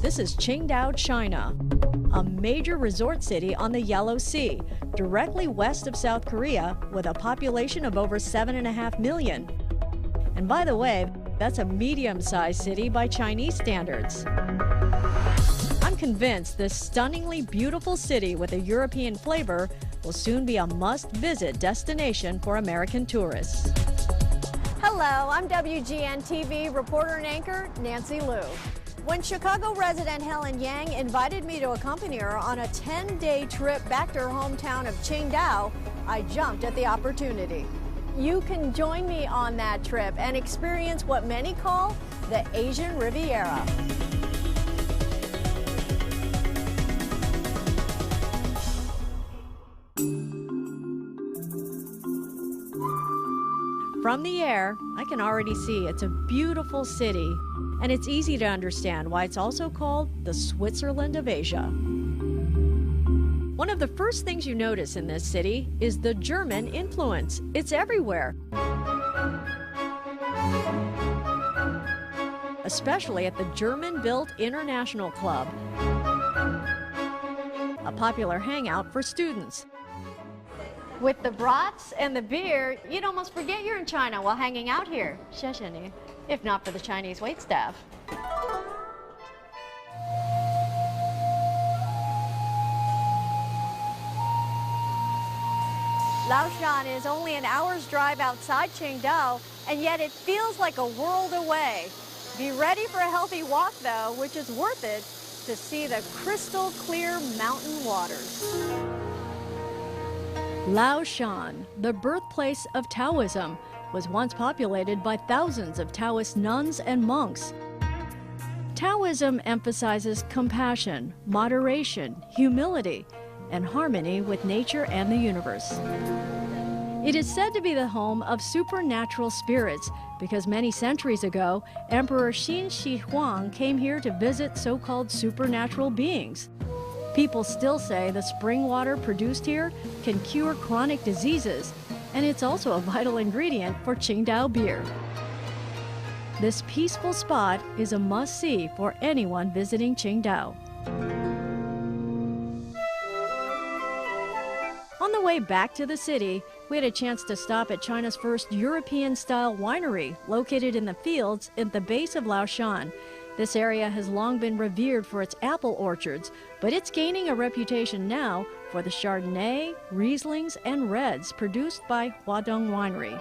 This is Qingdao, China, a major resort city on the Yellow Sea, directly west of South Korea, with a population of over 7.5 million. And by the way, that's a medium-sized city by Chinese standards. I'm convinced this stunningly beautiful city with a European flavor will soon be a must-visit destination for American tourists. Hello, I'm WGN-TV reporter and anchor Nancy Liu. When Chicago resident Helen Yang invited me to accompany her on a 10-day trip back to her hometown of Qingdao, I jumped at the opportunity. You can join me on that trip and experience what many call the Asian Riviera. From the air, I can already see it's a beautiful city, and it's easy to understand why it's also called the Switzerland of Asia. One of the first things you notice in this city is the German influence. It's everywhere, especially at the German-built International Club, a popular hangout for students. With the brats and the beer, you'd almost forget you're in China while hanging out here. 谢谢你, if not for the Chinese waitstaff. Laoshan is only an hour's drive outside Qingdao, and yet it feels like a world away. Be ready for a healthy walk, though, which is worth it to see the crystal clear mountain waters. Laoshan, the birthplace of Taoism, was once populated by thousands of Taoist nuns and monks. Taoism emphasizes compassion, moderation, humility, and harmony with nature and the universe. It is said to be the home of supernatural spirits because many centuries ago, Emperor Qin Shi Huang came here to visit so-called supernatural beings. People still say the spring water produced here can cure chronic diseases, and it's also a vital ingredient for Qingdao beer. This peaceful spot is a must-see for anyone visiting Qingdao. On the way back to the city, we had a chance to stop at China's first European-style winery, located in the fields at the base of Laoshan. This area has long been revered for its apple orchards, but it's gaining a reputation now for the Chardonnay, Rieslings, and Reds produced by Huadong Winery.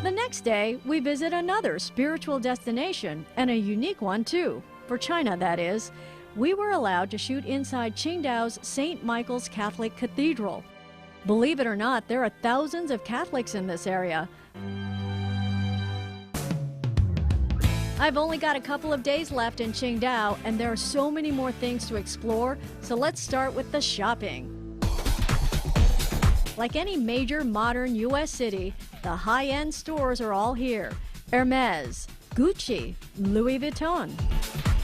The next day, we visit another spiritual destination, and a unique one too. For China, that is. We were allowed to shoot inside Qingdao's St. Michael's Catholic Cathedral. Believe it or not, there are thousands of Catholics in this area. I've only got a couple of days left in Qingdao, and there are so many more things to explore, so let's start with the shopping. Like any major modern U.S. city, the high-end stores are all here. Hermes, Gucci, Louis Vuitton.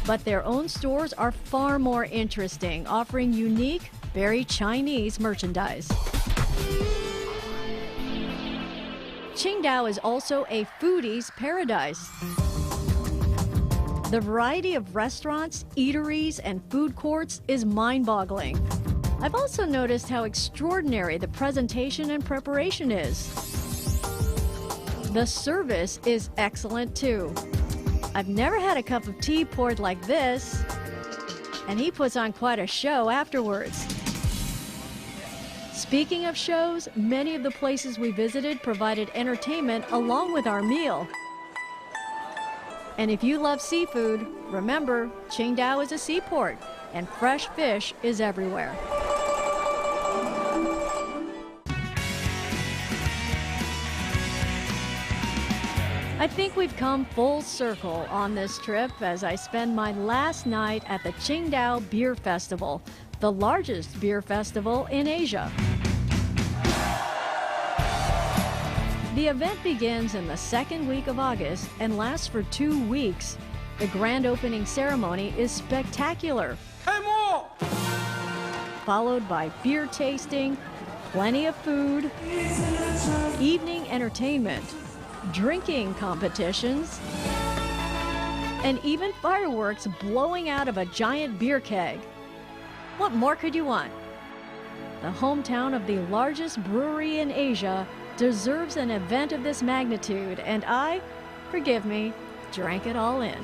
But their own stores are far more interesting, offering unique, very Chinese merchandise. Qingdao is also a foodie's paradise. The variety of restaurants, eateries, and food courts is mind-boggling. I've also noticed how extraordinary the presentation and preparation is. The service is excellent too. I've never had a cup of tea poured like this, and he puts on quite a show afterwards. Speaking of shows, many of the places we visited provided entertainment along with our meal. And if you love seafood, remember, Qingdao is a seaport, and fresh fish is everywhere. I think we've come full circle on this trip as I spend my last night at the Qingdao Beer Festival, the largest beer festival in Asia. The event begins in the second week of August and lasts for 2 weeks. The grand opening ceremony is spectacular, followed by beer tasting, plenty of food, evening entertainment, drinking competitions, and even fireworks blowing out of a giant beer keg. What more could you want? The hometown of the largest brewery in Asia deserves an event of this magnitude, and I, forgive me, drank it all in.